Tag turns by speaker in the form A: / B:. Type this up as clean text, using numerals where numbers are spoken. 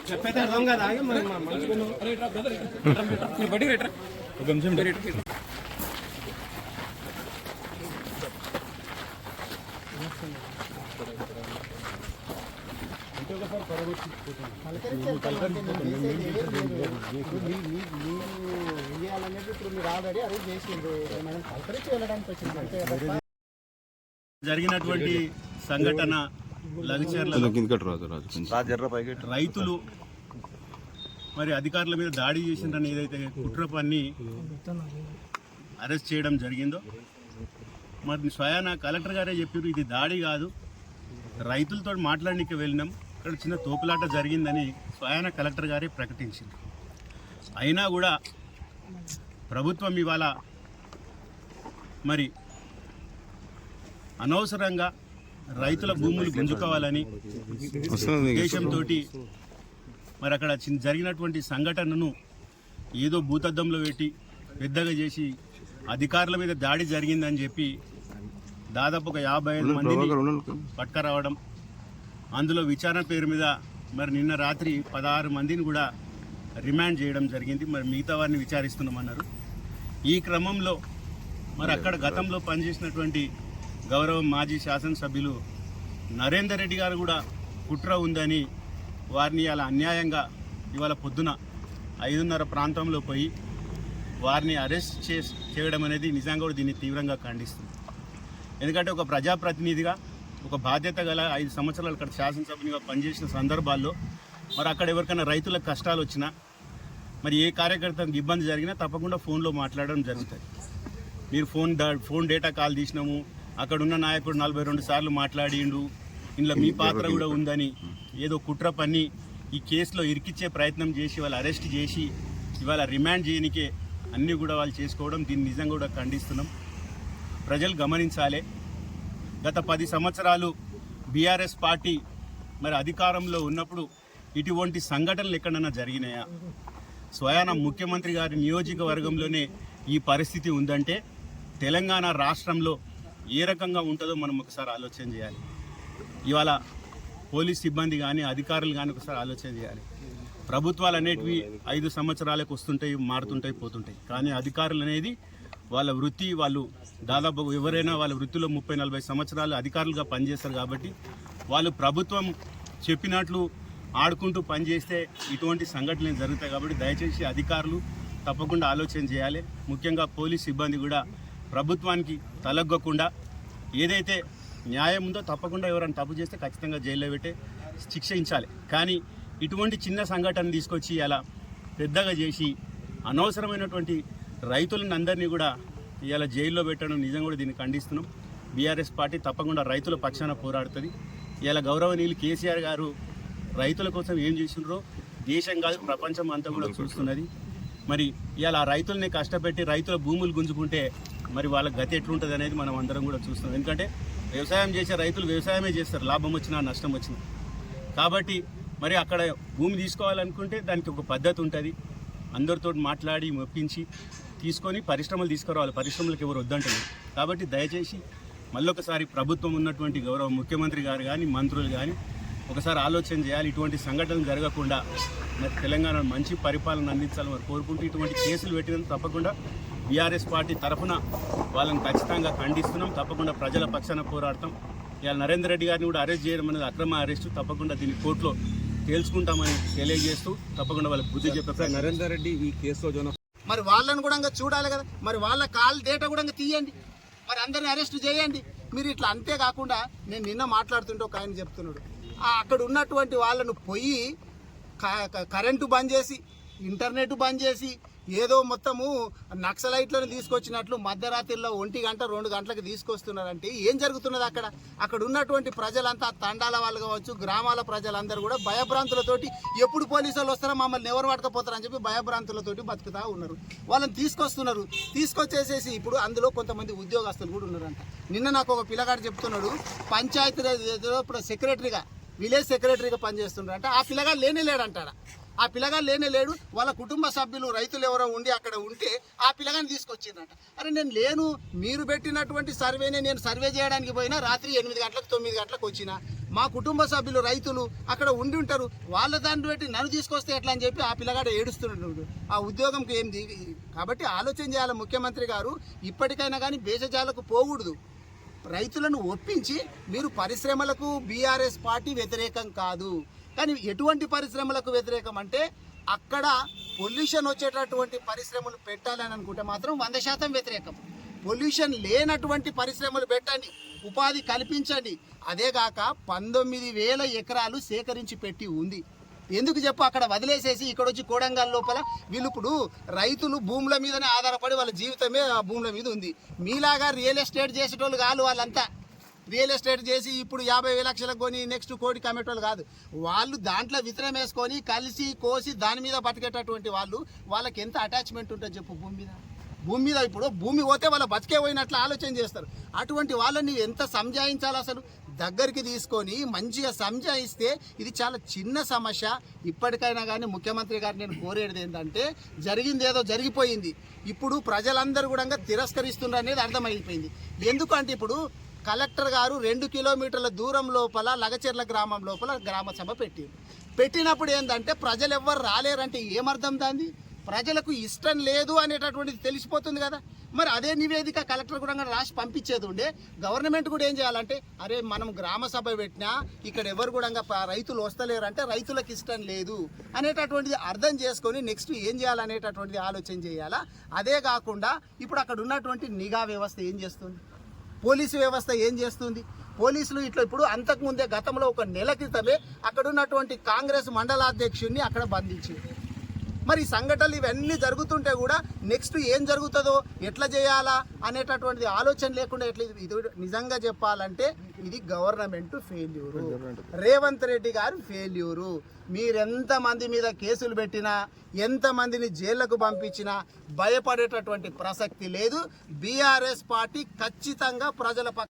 A: చెప్పేది అర్థం కదా
B: జరిగినటువంటి సంఘటన లగచర్లలో రైతులు మరి అధికారుల మీద దాడి చేసిందని ఏదైతే కుట్ర పన్ని అరెస్ట్ చేయడం జరిగిందో మరి స్వయాన కలెక్టర్ గారే చెప్పారు ఇది దాడి కాదు, రైతులతో మాట్లాడడానికి వెళ్ళినాం, ఇక్కడ చిన్న తోపులాట జరిగిందని స్వయాన కలెక్టర్ గారే ప్రకటించింది. అయినా కూడా ప్రభుత్వం ఇవాళ మరి అనవసరంగా రైతుల భూములు గుంజుకోవాలని ఉద్దేశంతో మరి అక్కడ జరిగినటువంటి సంఘటనను ఏదో భూతద్దంలో పెట్టి పెద్దగా చేసి అధికారుల మీద దాడి జరిగిందని చెప్పి దాదాపు ఒక 55 మందిని పట్టుకురావడం, అందులో విచారణ పేరు మీద మరి నిన్న రాత్రి 16 మందిని కూడా రిమాండ్ చేయడం జరిగింది. మరి మిగతా వారిని విచారిస్తున్నామన్నారు. ఈ క్రమంలో మరి అక్కడ గతంలో పనిచేసినటువంటి గౌరవ మాజీ శాసనసభ్యులు నరేందర్ రెడ్డి గారు కూడా కుట్ర ఉందని వారిని అలా అన్యాయంగా ఇవాళ పొద్దున 5:30 ప్రాంతంలో పోయి వారిని అరెస్ట్ చేయడం అనేది నిజంగా కూడా దీన్ని తీవ్రంగా ఖండిస్తుంది. ఎందుకంటే ఒక ప్రజాప్రతినిధిగా ఒక బాధ్యత గల 5 సంవత్సరాలు అక్కడ శాసనసభ్యునిగా పనిచేసిన సందర్భాల్లో మరి అక్కడ ఎవరికైనా రైతులకు కష్టాలు వచ్చినా మరి ఏ కార్యకర్తకు ఇబ్బంది జరిగినా తప్పకుండా ఫోన్లో మాట్లాడడం జరుగుతుంది. మీరు ఫోన్ డేటా కాల్ తీసినాము, అక్కడ ఉన్న నాయకుడు 42 సార్లు మాట్లాడిండు, ఇందులో మీ పాత్ర కూడా ఉందని ఏదో కుట్ర పన్ని ఈ కేసులో ఇరికిచ్చే ప్రయత్నం చేసి వాళ్ళు అరెస్ట్ చేసి ఇవాళ రిమాండ్ చేయనికే అన్నీ కూడా వాళ్ళు చేసుకోవడం దీన్ని నిజంగా కూడా ఖండిస్తున్నాం. ప్రజలు గమనించాలి, గత 10 సంవత్సరాలు బీఆర్ఎస్ పార్టీ మరి అధికారంలో ఉన్నప్పుడు ఇటువంటి సంఘటనలు ఎక్కడన్నా జరిగినాయా? స్వయాన ముఖ్యమంత్రి గారి నియోజకవర్గంలోనే ఈ పరిస్థితి ఉందంటే తెలంగాణ రాష్ట్రంలో ఏ రకంగా ఉంటుందో మనం ఒకసారి ఆలోచన చేయాలి. ఇవాళ పోలీస్ సిబ్బంది కానీ అధికారులు కానీ ఒకసారి ఆలోచన చేయాలి. ప్రభుత్వాలు అనేటివి 5 సంవత్సరాలకు వస్తుంటాయి, మారుతుంటాయి, పోతుంటాయి. కానీ అధికారులు అనేది వాళ్ళ వృత్తి, వాళ్ళు దాదాపు ఎవరైనా వాళ్ళ వృత్తిలో 30-40 సంవత్సరాలు అధికారులుగా పనిచేస్తారు కాబట్టి వాళ్ళు ప్రభుత్వం చెప్పినట్లు ఆడుకుంటూ పనిచేస్తే ఇటువంటి సంఘటనలు జరుగుతాయి. కాబట్టి దయచేసి అధికారులు తప్పకుండా ఆలోచన చేయాలి. ముఖ్యంగా పోలీస్ సిబ్బంది కూడా ప్రభుత్వానికి తలగ్గకుండా ఏదైతే న్యాయం ఉందో తప్పకుండా ఎవరైనా తప్పు చేస్తే ఖచ్చితంగా జైల్లో పెట్టే శిక్షించాలి. కానీ ఇటువంటి చిన్న సంఘటన తీసుకొచ్చి అలా పెద్దగా చేసి అనవసరమైనటువంటి రైతులను అందరినీ కూడా ఇలా జైల్లో పెట్టడం నిజంగా కూడా దీన్ని ఖండిస్తున్నాం. బీఆర్ఎస్ పార్టీ తప్పకుండా రైతుల పక్షాన పోరాడుతుంది. ఇలా గౌరవనీయులు కేసీఆర్ గారు రైతుల కోసం ఏం చేసినారో దేశం కాదు ప్రపంచం అంతా కూడా చూస్తున్నది. మరి ఇలా రైతుల్ని కష్టపెట్టి రైతుల భూములు గుంజుకుంటే మరి వాళ్ళ గతి ఎట్లుంటుంది అనేది మనం అందరం కూడా చూస్తున్నాం. ఎందుకంటే వ్యవసాయం చేసే రైతులు వ్యవసాయమే చేస్తారు, లాభం వచ్చినా నష్టం వచ్చినా. కాబట్టి మరి అక్కడ భూమి తీసుకోవాలనుకుంటే దానికి ఒక పద్ధతి ఉంటుంది. అందరితో మాట్లాడి మెప్పించి తీసుకొని పరిశ్రమలు తీసుకురావాలి. పరిశ్రమలకు ఎవరు వద్దంటారు. కాబట్టి దయచేసి మళ్ళొకసారి ప్రభుత్వం ఉన్నటువంటి గౌరవ ముఖ్యమంత్రి గారు కానీ మంత్రులు కానీ ఒకసారి ఆలోచన చేయాలి. ఇటువంటి సంఘటనలు జరగకుండా మరి తెలంగాణ మంచి పరిపాలన అందించాలని మరి కోరుకుంటూ ఇటువంటి కేసులు పెట్టినందుకు తప్పకుండా బీఆర్ఎస్ పార్టీ తరఫున వాళ్ళని ఖచ్చితంగా ఖండిస్తున్నాం. తప్పకుండా ప్రజల పక్షాన పోరాడతాం. ఇవాళ నరేందర్ రెడ్డి గారిని కూడా అరెస్ట్ చేయడం అనేది అక్రమ అరెస్టు. తప్పకుండా దీన్ని కోర్టులో తేల్చుకుంటామని తెలియజేస్తూ తప్పకుండా వాళ్ళకి బుద్ధి చెప్పారు.
A: నరేందర్ రెడ్డి ఈ కేసులో
C: మరి వాళ్ళని కూడా చూడాలి కదా, మరి వాళ్ళ కాల్ డేటా కూడా తీయండి, మరి అందరిని అరెస్ట్ చేయండి మీరు. ఇట్లా అంతేకాకుండా నేను నిన్న మాట్లాడుతుంటే ఒక ఆయన చెప్తున్నాడు, అక్కడ ఉన్నటువంటి వాళ్ళను పోయి కరెంటు బంద్ చేసి ఇంటర్నెట్ బంద్ చేసి ఏదో మొత్తము నక్సలైట్లను తీసుకొచ్చినట్లు మధ్యరాత్రిలో 1 గంట 2 గంటలకు తీసుకొస్తున్నారంటే ఏం జరుగుతున్నది అక్కడ? అక్కడ ఉన్నటువంటి ప్రజలంతా తండాల వాళ్ళు కావచ్చు, గ్రామాల ప్రజలందరూ కూడా భయభ్రాంతులతోటి ఎప్పుడు పోలీసులు వస్తారో మమ్మల్ని ఎవరు పట్టుకపోతారని చెప్పి భయభ్రాంతులతోటి బతుకుతా ఉన్నారు. వాళ్ళని తీసుకొస్తున్నారు. తీసుకొచ్చేసేసి ఇప్పుడు అందులో కొంతమంది ఉద్యోగస్తులు కూడా ఉన్నారంట. నిన్న నాకు ఒక పిల్లగాడు చెప్తున్నాడు, పంచాయతీలో ఇప్పుడు సెక్రటరీగా, విలేజ్ సెక్రటరీగా పనిచేస్తున్నాడు అంటే. ఆ పిల్లగాడు లేనేలేడంటాడా? ఆ పిల్లగాడు లేనేలేడు. వాళ్ళ కుటుంబ సభ్యులు రైతులు ఎవరో ఉండి అక్కడ ఉంటే ఆ పిల్లగాని తీసుకొచ్చిందంట. అరే నేను లేను, మీరు పెట్టినటువంటి సర్వేనే నేను సర్వే చేయడానికి పోయినా రాత్రి 8 గంటలకు 9 గంటలకు వచ్చిన. మా కుటుంబ సభ్యులు రైతులు అక్కడ ఉండి ఉంటారు, వాళ్ళ దాన్ని బట్టి నన్ను తీసుకొస్తే ఎట్లా అని చెప్పి ఆ పిల్లగాడు ఏడుస్తున్నాడు. ఆ ఉద్యోగంకి ఏంది కాబట్టి ఆలోచన చేయాలి ముఖ్యమంత్రి గారు. ఇప్పటికైనా కానీ భేషజాలకు పోకూడదు. రైతులను ఒప్పించి మీరు పరిశ్రమలకు బీఆర్ఎస్ పార్టీ వ్యతిరేకం కాదు, కానీ ఎటువంటి పరిశ్రమలకు వ్యతిరేకం అంటే అక్కడ పొల్యూషన్ వచ్చేటటువంటి పరిశ్రమలు పెట్టాలని అనుకుంటే మాత్రం 100% వ్యతిరేకం. పొల్యూషన్ లేనటువంటి పరిశ్రమలు పెట్టండి, ఉపాధి కల్పించండి. అదేగాక 19,000 ఎకరాలు సేకరించి పెట్టి ఉంది. ఎందుకు చెప్పు అక్కడ వదిలేసేసి ఇక్కడ వచ్చి కోడంగల్ లోపల వీళ్ళు ఇప్పుడు రైతులు భూముల మీదనే ఆధారపడి వాళ్ళ జీవితమే ఆ భూముల మీద ఉంది. మీలాగా రియల్ ఎస్టేట్ చేసేటోళ్ళు కాదు వాళ్ళంతా. రియల్ ఎస్టేట్ చేసి ఇప్పుడు 50 లక్షలకు కొని నెక్స్ట్ కోటికి అమ్మేటోళ్ళు కాదు. వాళ్ళు దాంట్లో విత్తనం వేసుకొని కలిసి కోసి దాని మీద బతికేటటువంటి వాళ్ళు. వాళ్ళకి ఎంత అటాచ్మెంట్ ఉంటుంది చెప్పు భూమి మీద ఇప్పుడు భూమి పోతే వాళ్ళ బతికే పోయినట్లు ఆలోచన చేస్తారు. అటువంటి వాళ్ళని ఎంత సంజాయించాలి అసలు? దగ్గరికి తీసుకొని మంచిగా సంజాయిస్తే ఇది చాలా చిన్న సమస్య. ఇప్పటికైనా కానీ ముఖ్యమంత్రి గారు నేను కోరేది ఏంటంటే జరిగింది ఏదో జరిగిపోయింది, ఇప్పుడు ప్రజలందరూ కూడా తిరస్కరిస్తున్నారు అనేది అర్థమైపోయింది. ఎందుకంటే ఇప్పుడు కలెక్టర్ గారు 2 కిలోమీటర్ల దూరం లోపల లగచెర్ల గ్రామం లోపల గ్రామ సభ పెట్టినప్పుడు ఏంటంటే ప్రజలు ఎవ్వరు రాలేరంటే ఏమర్థం దాన్ని? ప్రజలకు ఇష్టం లేదు అనేటటువంటిది తెలిసిపోతుంది కదా. మరి అదే నివేదిక కలెక్టర్ కూడా రాసి పంపించేది ఉండే. గవర్నమెంట్ కూడా ఏం చేయాలంటే అరే మనం గ్రామ సభ పెట్టినా ఇక్కడ ఎవరు కూడా రైతులు వస్తలేరు అంటే రైతులకు ఇష్టం లేదు అనేటటువంటిది అర్థం చేసుకొని నెక్స్ట్ ఏం చేయాలనేటటువంటిది ఆలోచన చేయాలా. అదే కాకుండా ఇప్పుడు అక్కడ ఉన్నటువంటి నిఘా వ్యవస్థ ఏం చేస్తుంది, పోలీసు వ్యవస్థ ఏం చేస్తుంది? పోలీసులు ఇట్లా ఇప్పుడు అంతకుముందే గతంలో 1 నెల క్రితమే అక్కడ ఉన్నటువంటి కాంగ్రెస్ మండలాధ్యక్షుడిని అక్కడ బంధించింది. మరి సంఘటనలు ఇవన్నీ జరుగుతుంటే కూడా నెక్స్ట్ ఏం జరుగుతుందో ఎట్లా చేయాలా అనేటటువంటిది ఆలోచన లేకుండా ఎట్లా ఇది నిజంగా చెప్పాలంటే ఇది గవర్నమెంట్ ఫెయిల్యూరు, రేవంత్ రెడ్డి గారు ఫెయిల్యూరు. మీరెంతమంది మీద కేసులు పెట్టినా ఎంతమందిని జైళ్లకు పంపించినా భయపడేటటువంటి ప్రసక్తి లేదు. బీఆర్ఎస్ పార్టీ ఖచ్చితంగా ప్రజల